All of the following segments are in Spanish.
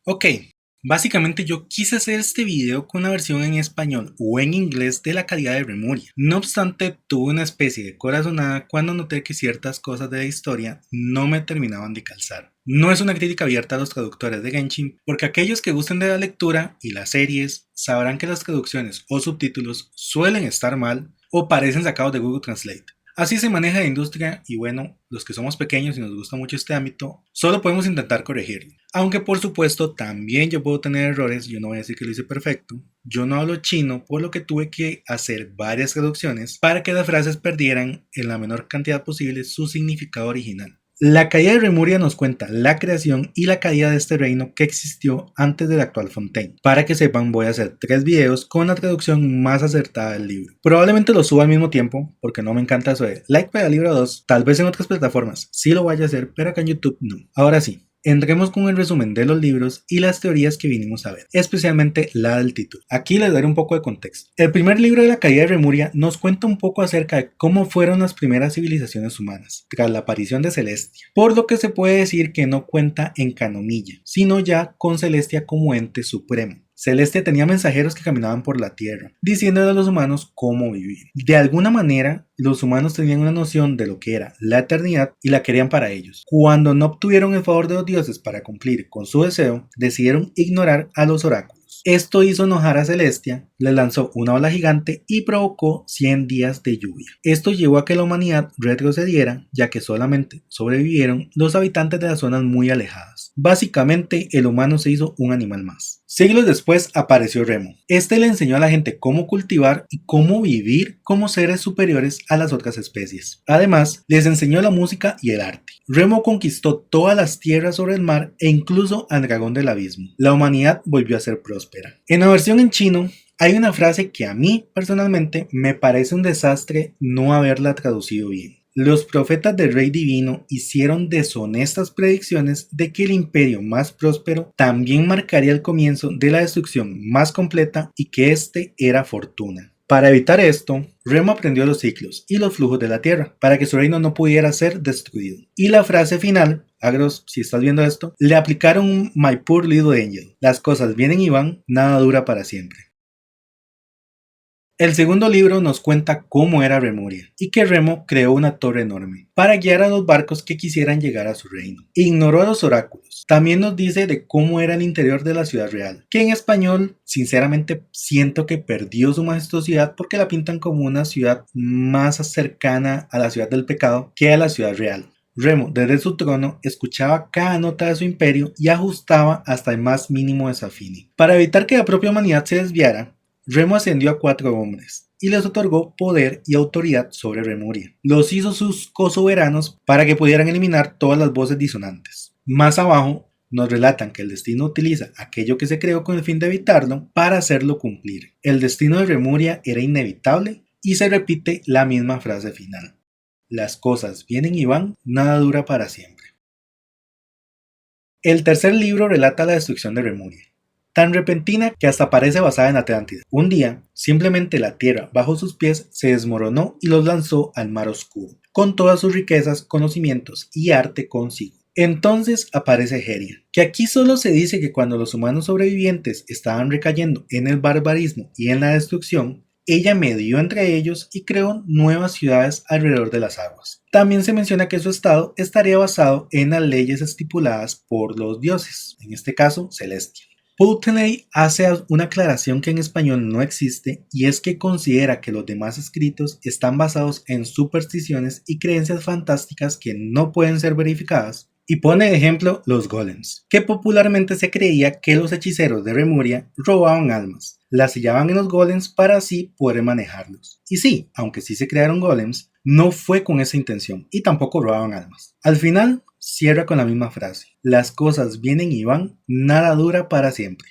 Ok, básicamente yo quise hacer este video con una versión en español o en inglés de la calidad de Remuria. No obstante, tuve una especie de corazonada cuando noté que ciertas cosas de la historia no me terminaban de calzar. No es una crítica abierta a los traductores de Genshin, porque aquellos que gusten de la lectura y las series sabrán que las traducciones o subtítulos suelen estar mal o parecen sacados de Google Translate. Así se maneja la industria y bueno, los que somos pequeños y nos gusta mucho este ámbito, solo podemos intentar corregirlo. Aunque por supuesto también yo puedo tener errores, yo no voy a decir que lo hice perfecto. Yo no hablo chino, por lo que tuve que hacer varias traducciones para que las frases perdieran en la menor cantidad posible su significado original. La caída de Remuria nos cuenta la creación y la caída de este reino que existió antes del actual Fontaine. Para que sepan, voy a hacer 3 videos con la traducción más acertada del libro. Probablemente los suba al mismo tiempo, porque no me encanta eso de like para el libro 2. Tal vez en otras plataformas sí lo vaya a hacer, pero acá en YouTube no. Ahora sí, entremos con el resumen de los libros y las teorías que vinimos a ver, especialmente la del título. Aquí les daré un poco de contexto. El primer libro de la caída de Remuria nos cuenta un poco acerca de cómo fueron las primeras civilizaciones humanas, tras la aparición de Celestia, por lo que se puede decir que no cuenta en canomilla, sino ya con Celestia como ente supremo. Celestia tenía mensajeros que caminaban por la tierra, diciéndole a los humanos cómo vivir. De alguna manera, los humanos tenían una noción de lo que era la eternidad y la querían para ellos. Cuando no obtuvieron el favor de los dioses para cumplir con su deseo, decidieron ignorar a los oráculos. Esto hizo enojar a Celestia, le lanzó una ola gigante y provocó 100 días de lluvia. Esto llevó a que la humanidad retrocediera, ya que solamente sobrevivieron los habitantes de las zonas muy alejadas. Básicamente, el humano se hizo un animal más. Siglos después apareció Remo. Este le enseñó a la gente cómo cultivar y cómo vivir como seres superiores a las otras especies. Además, les enseñó la música y el arte. Remo conquistó todas las tierras sobre el mar e incluso al dragón del abismo. La humanidad volvió a ser próspera. En la versión en chino, hay una frase que a mí personalmente me parece un desastre no haberla traducido bien. Los profetas del Rey Divino hicieron deshonestas predicciones de que el imperio más próspero también marcaría el comienzo de la destrucción más completa y que este era Fortuna. Para evitar esto, Remo aprendió los ciclos y los flujos de la tierra para que su reino no pudiera ser destruido. Y la frase final, Agros, si estás viendo esto, le aplicaron un My Poor Little Angel. Las cosas vienen y van, nada dura para siempre. El segundo libro nos cuenta cómo era Remuria y que Remo creó una torre enorme para guiar a los barcos que quisieran llegar a su reino. Ignoró a los oráculos. También nos dice de cómo era el interior de la ciudad real, que en español sinceramente siento que perdió su majestuosidad porque la pintan como una ciudad más cercana a la ciudad del pecado que a la ciudad real. Remo, desde su trono, escuchaba cada nota de su imperio y ajustaba hasta el más mínimo desafine. Para evitar que la propia humanidad se desviara, Remo ascendió a 4 hombres y les otorgó poder y autoridad sobre Remuria. Los hizo sus cosoberanos para que pudieran eliminar todas las voces disonantes. Más abajo nos relatan que el destino utiliza aquello que se creó con el fin de evitarlo para hacerlo cumplir. El destino de Remuria era inevitable y se repite la misma frase final. Las cosas vienen y van, nada dura para siempre. El tercer libro relata la destrucción de Remuria, tan repentina que hasta parece basada en Atlántida. Un día, simplemente la tierra bajo sus pies se desmoronó y los lanzó al mar oscuro, con todas sus riquezas, conocimientos y arte consigo. Entonces aparece Heria, que aquí solo se dice que cuando los humanos sobrevivientes estaban recayendo en el barbarismo y en la destrucción, ella medió entre ellos y creó nuevas ciudades alrededor de las aguas. También se menciona que su estado estaría basado en las leyes estipuladas por los dioses, en este caso Celestia. Pulteney hace una aclaración que en español no existe y es que considera que los demás escritos están basados en supersticiones y creencias fantásticas que no pueden ser verificadas y pone de ejemplo los golems, que popularmente se creía que los hechiceros de Remuria robaban almas, las sellaban en los golems para así poder manejarlos. Y sí, aunque sí se crearon golems, no fue con esa intención y tampoco robaban almas. Al final, cierra con la misma frase: las cosas vienen y van, nada dura para siempre.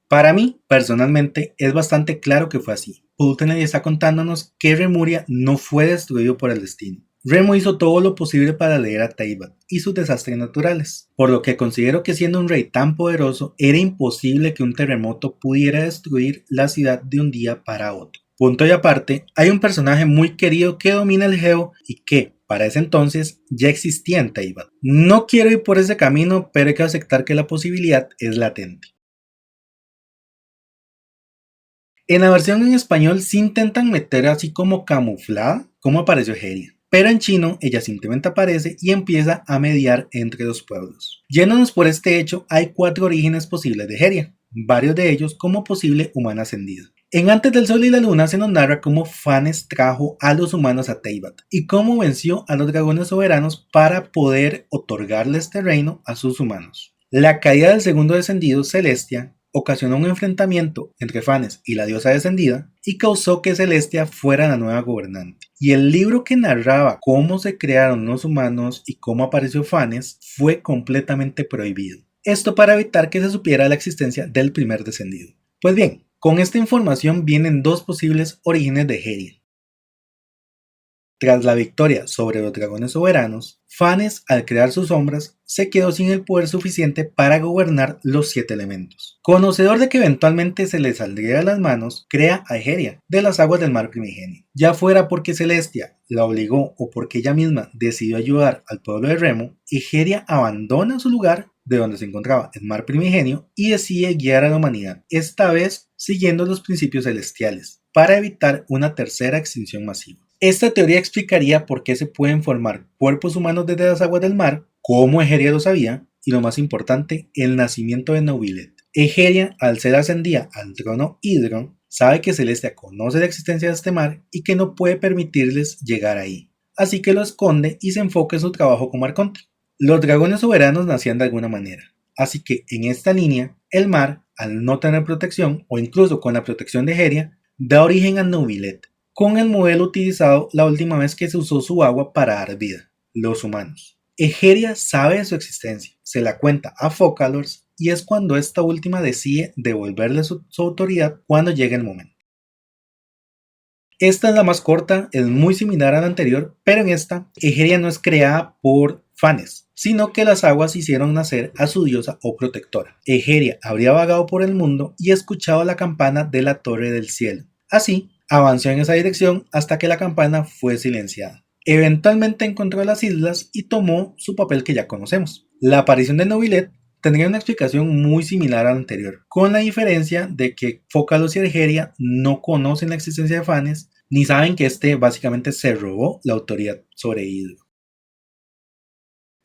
Para mí, personalmente, es bastante claro que fue así. Pulteney está contándonos que Remuria no fue destruido por el destino. Remo hizo todo lo posible para leer a Teyvat y sus desastres naturales, por lo que considero que siendo un rey tan poderoso, era imposible que un terremoto pudiera destruir la ciudad de un día para otro. Punto y aparte, hay un personaje muy querido que domina el geo y que, para ese entonces, ya existía en Teyvat. No quiero ir por ese camino, pero hay que aceptar que la posibilidad es latente. En la versión en español sí intentan meter así como camuflada cómo apareció Heria, pero en chino ella simplemente aparece y empieza a mediar entre dos pueblos. Yéndonos por este hecho, hay 4 orígenes posibles de Heria, varios de ellos como posible humana ascendida. En Antes del Sol y la Luna se nos narra cómo Phanes trajo a los humanos a Teyvat y cómo venció a los dragones soberanos para poder otorgarle este reino a sus humanos. La caída del segundo descendido, Celestia, ocasionó un enfrentamiento entre Phanes y la diosa descendida y causó que Celestia fuera la nueva gobernante. Y el libro que narraba cómo se crearon los humanos y cómo apareció Phanes fue completamente prohibido. Esto para evitar que se supiera la existencia del primer descendido. Pues bien, con esta información vienen 2 posibles orígenes de Heria. Tras la victoria sobre los dragones soberanos, Phanes, al crear sus sombras, se quedó sin el poder suficiente para gobernar los 7 elementos. Conocedor de que eventualmente se le saldría de las manos, crea a Egeria, de las aguas del mar primigenio. Ya fuera porque Celestia la obligó o porque ella misma decidió ayudar al pueblo de Remo, Egeria abandona su lugar de donde se encontraba el mar primigenio y decide guiar a la humanidad, esta vez siguiendo los principios celestiales, para evitar una tercera extinción masiva. Esta teoría explicaría por qué se pueden formar cuerpos humanos desde las aguas del mar, como Egeria lo sabía, y lo más importante, el nacimiento de Neuvillette. Egeria, al ser ascendida al trono Hydron, sabe que Celestia conoce la existencia de este mar y que no puede permitirles llegar ahí, así que lo esconde y se enfoca en su trabajo como arconte. Los dragones soberanos nacían de alguna manera, así que en esta línea, el mar, al no tener protección, o incluso con la protección de Egeria, da origen a Neuvillette, con el modelo utilizado la última vez que se usó su agua para dar vida, los humanos. Egeria sabe de su existencia, se la cuenta a Focalors y es cuando esta última decide devolverle su autoridad cuando llegue el momento. Esta es la más corta, es muy similar a la anterior, pero en esta, Egeria no es creada por Phanes, sino que las aguas hicieron nacer a su diosa o protectora. Egeria habría vagado por el mundo y escuchado la campana de la Torre del Cielo. Así, avanzó en esa dirección hasta que la campana fue silenciada. Eventualmente encontró las islas y tomó su papel que ya conocemos. La aparición de Neuvillette tendría una explicación muy similar a la anterior, con la diferencia de que Fócalos y Egeria no conocen la existencia de Phanes, ni saben que este básicamente se robó la autoridad sobre Hydro.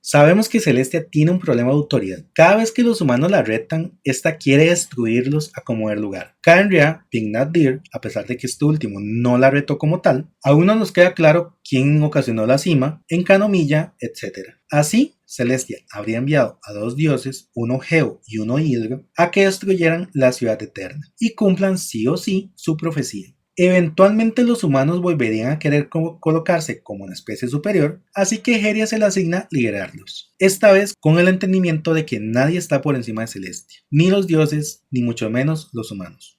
Sabemos que Celestia tiene un problema de autoridad. Cada vez que los humanos la retan, esta quiere destruirlos a como der lugar. Khaenri'ah, Ping-Nadir, a pesar de que este último no la retó como tal, aún no nos queda claro quién ocasionó la cima, Encanomiya, etc. Así, Celestia habría enviado a 2 dioses, uno Geo y uno Hydro, a que destruyeran la ciudad eterna y cumplan sí o sí su profecía. Eventualmente los humanos volverían a querer colocarse como una especie superior, así que Egeria se le asigna liderarlos. Esta vez con el entendimiento de que nadie está por encima de Celestia, ni los dioses, ni mucho menos los humanos.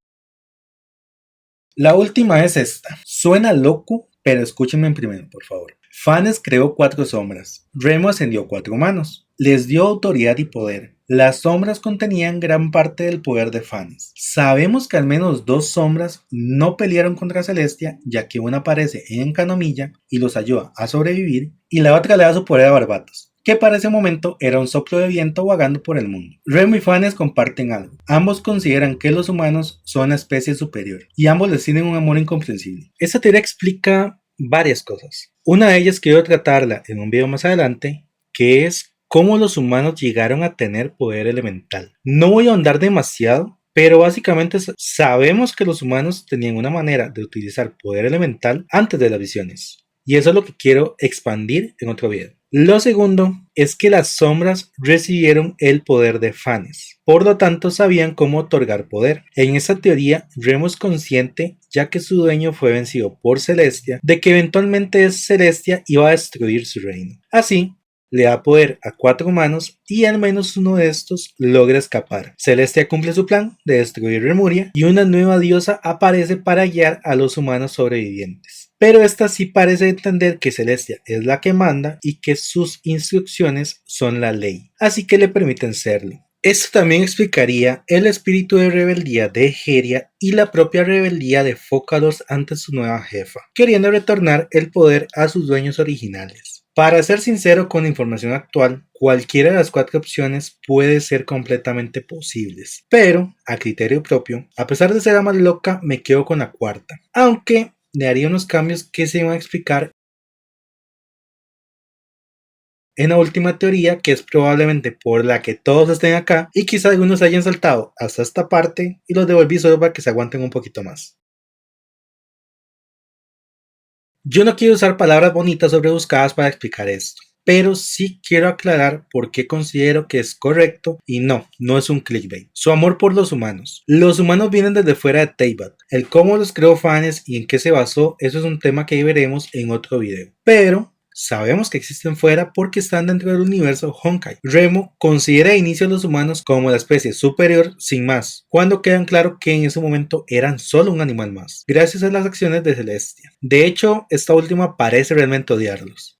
La última es esta. Suena loco, pero escúchenme primero, por favor. Phanes creó 4 sombras. Remo ascendió 4 humanos. Les dio autoridad y poder. Las sombras contenían gran parte del poder de Phanes. Sabemos que al menos 2 sombras no pelearon contra Celestia, ya que una aparece en Encanomiya y los ayuda a sobrevivir, y la otra le da su poder a Barbatos, que para ese momento era un soplo de viento vagando por el mundo. Remo y Phanes comparten algo. Ambos consideran que los humanos son la especie superior, y ambos les tienen un amor incomprensible. Esta teoría explica varias cosas. Una de ellas quiero tratarla en un video más adelante, que es cómo los humanos llegaron a tener poder elemental. No voy a ahondar demasiado, pero básicamente sabemos que los humanos tenían una manera de utilizar poder elemental antes de las visiones. Y eso es lo que quiero expandir en otro video. Lo segundo es que las sombras recibieron el poder de Phanes, por lo tanto sabían cómo otorgar poder. En esta teoría, Remo es consciente, ya que su dueño fue vencido por Celestia, de que eventualmente Celestia iba a destruir su reino. Así, le da poder a 4 humanos y al menos uno de estos logra escapar. Celestia cumple su plan de destruir Remuria y una nueva diosa aparece para guiar a los humanos sobrevivientes. Pero esta sí parece entender que Celestia es la que manda y que sus instrucciones son la ley, así que le permiten serlo. Esto también explicaría el espíritu de rebeldía de Heria y la propia rebeldía de Fócalos ante su nueva jefa, queriendo retornar el poder a sus dueños originales. Para ser sincero con la información actual, cualquiera de las cuatro opciones puede ser completamente posibles, pero a criterio propio, a pesar de ser la más loca, me quedo con la cuarta, aunque le haría unos cambios que se van a explicar en la última teoría, que es probablemente por la que todos estén acá y quizá algunos hayan saltado hasta esta parte y los devolví solo para que se aguanten un poquito más. Yo no quiero usar palabras bonitas o rebuscadas para explicar esto, pero sí quiero aclarar por qué considero que es correcto y no es un clickbait. Su amor por los humanos. Los humanos vienen desde fuera de Teyvat. El cómo los creó fans y en qué se basó, eso es un tema que veremos en otro video. Pero sabemos que existen fuera porque están dentro del universo Honkai. Remo considera a inicio a los humanos como la especie superior sin más, cuando quedan claro que en ese momento eran solo un animal más, gracias a las acciones de Celestia. De hecho, esta última parece realmente odiarlos.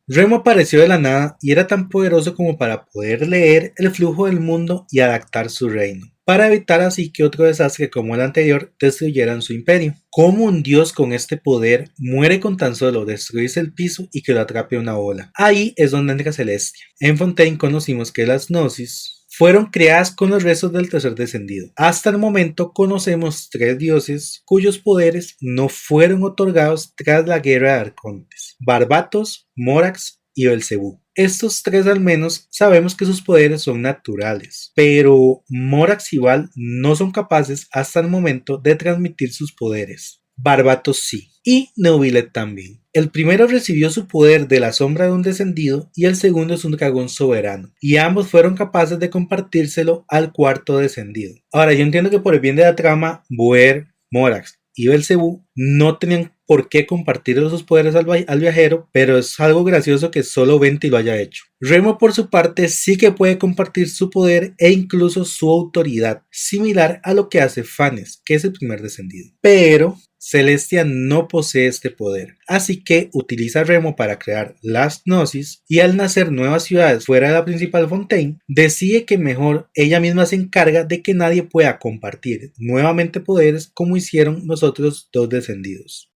Remo apareció de la nada y era tan poderoso como para poder leer el flujo del mundo y adaptar su reino, para evitar así que otro desastre como el anterior destruyeran su imperio. Como un dios con este poder muere con tan solo destruirse el piso y que lo atrape una ola? Ahí es donde entra Celestia. En Fontaine conocimos que las Gnosis fueron creadas con los restos del tercer descendido. Hasta el momento conocemos tres dioses cuyos poderes no fueron otorgados tras la guerra de Arcontes: Barbatos, Morax y Belcebú. Estos tres al menos sabemos que sus poderes son naturales, pero Morax y Val no son capaces hasta el momento de transmitir sus poderes. Barbatos sí, y Neuvillet también. El primero recibió su poder de la sombra de un descendido y el segundo es un dragón soberano, y ambos fueron capaces de compartírselo al cuarto descendido. Ahora, yo entiendo que por el bien de la trama, Boer, Morax y Belcebú no tenían por qué compartir sus poderes al viajero, pero es algo gracioso que solo Venti lo haya hecho. Remo por su parte sí que puede compartir su poder e incluso su autoridad, similar a lo que hace Fanes, que es el primer descendido. Pero Celestia no posee este poder, así que utiliza a Remo para crear las Gnosis y al nacer nuevas ciudades fuera de la principal Fontaine, decide que mejor ella misma se encarga de que nadie pueda compartir nuevamente poderes como hicieron los otros dos descendidos.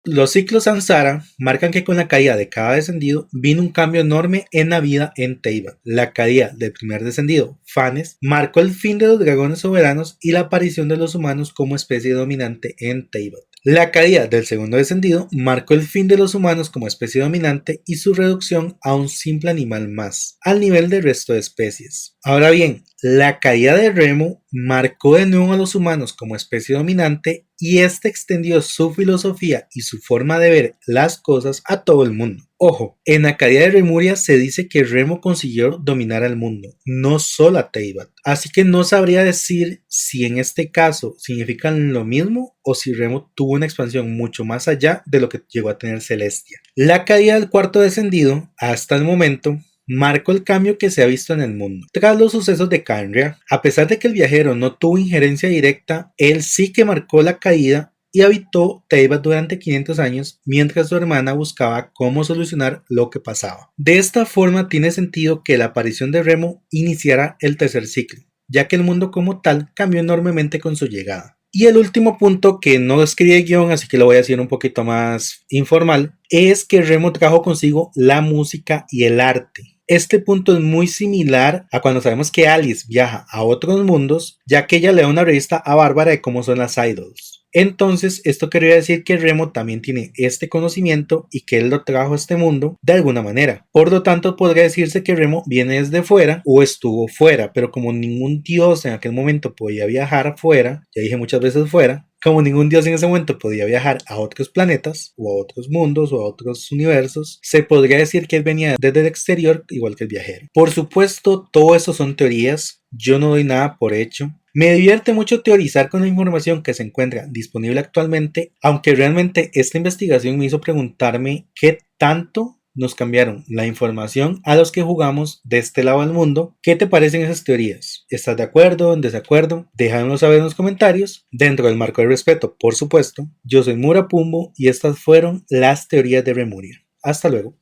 Los ciclos Ansara marcan que con la caída de cada descendido vino un cambio enorme en la vida en Teyvat. La caída del primer descendido, Fanes, marcó el fin de los dragones soberanos y la aparición de los humanos como especie dominante en Teyvat. La caída del segundo descendido marcó el fin de los humanos como especie dominante y su reducción a un simple animal más, al nivel del resto de especies. Ahora bien, la caída de Remo marcó de nuevo a los humanos como especie dominante y este extendió su filosofía y su forma de ver las cosas a todo el mundo. Ojo, en la caída de Remuria se dice que Remo consiguió dominar al mundo, no solo a Teyvat. Así que no sabría decir si en este caso significan lo mismo o si Remo tuvo una expansión mucho más allá de lo que llegó a tener Celestia. La caída del cuarto descendido, hasta el momento, marcó el cambio que se ha visto en el mundo. Tras los sucesos de Khaenri'ah, a pesar de que el viajero no tuvo injerencia directa, él sí que marcó la caída y habitó Teyvat durante 500 años mientras su hermana buscaba cómo solucionar lo que pasaba. De esta forma tiene sentido que la aparición de Remo iniciara el tercer ciclo, ya que el mundo como tal cambió enormemente con su llegada. Y el último punto, que no escribí el guión, así que lo voy a decir un poquito más informal, es que Remo trajo consigo la música y el arte. Este punto es muy similar a cuando sabemos que Alice viaja a otros mundos, ya que ella le da una revista a Bárbara de cómo son las idols. Entonces, esto quería decir que Remo también tiene este conocimiento y que él lo trajo a este mundo de alguna manera. Por lo tanto, podría decirse que Remo viene desde fuera o estuvo fuera, pero como ningún dios en aquel momento podía viajar fuera, ya dije muchas veces fuera, como ningún dios en ese momento podía viajar a otros planetas o a otros mundos o a otros universos, se podría decir que él venía desde el exterior igual que el viajero. Por supuesto, todo eso son teorías, yo no doy nada por hecho. Me divierte mucho teorizar con la información que se encuentra disponible actualmente, aunque realmente esta investigación me hizo preguntarme qué tanto nos cambiaron la información a los que jugamos de este lado del mundo. ¿Qué te parecen esas teorías? ¿Estás de acuerdo? ¿En desacuerdo? Déjanos saber en los comentarios, dentro del marco del respeto, por supuesto. Yo soy Murapumbo y estas fueron las teorías de Remuria. Hasta luego.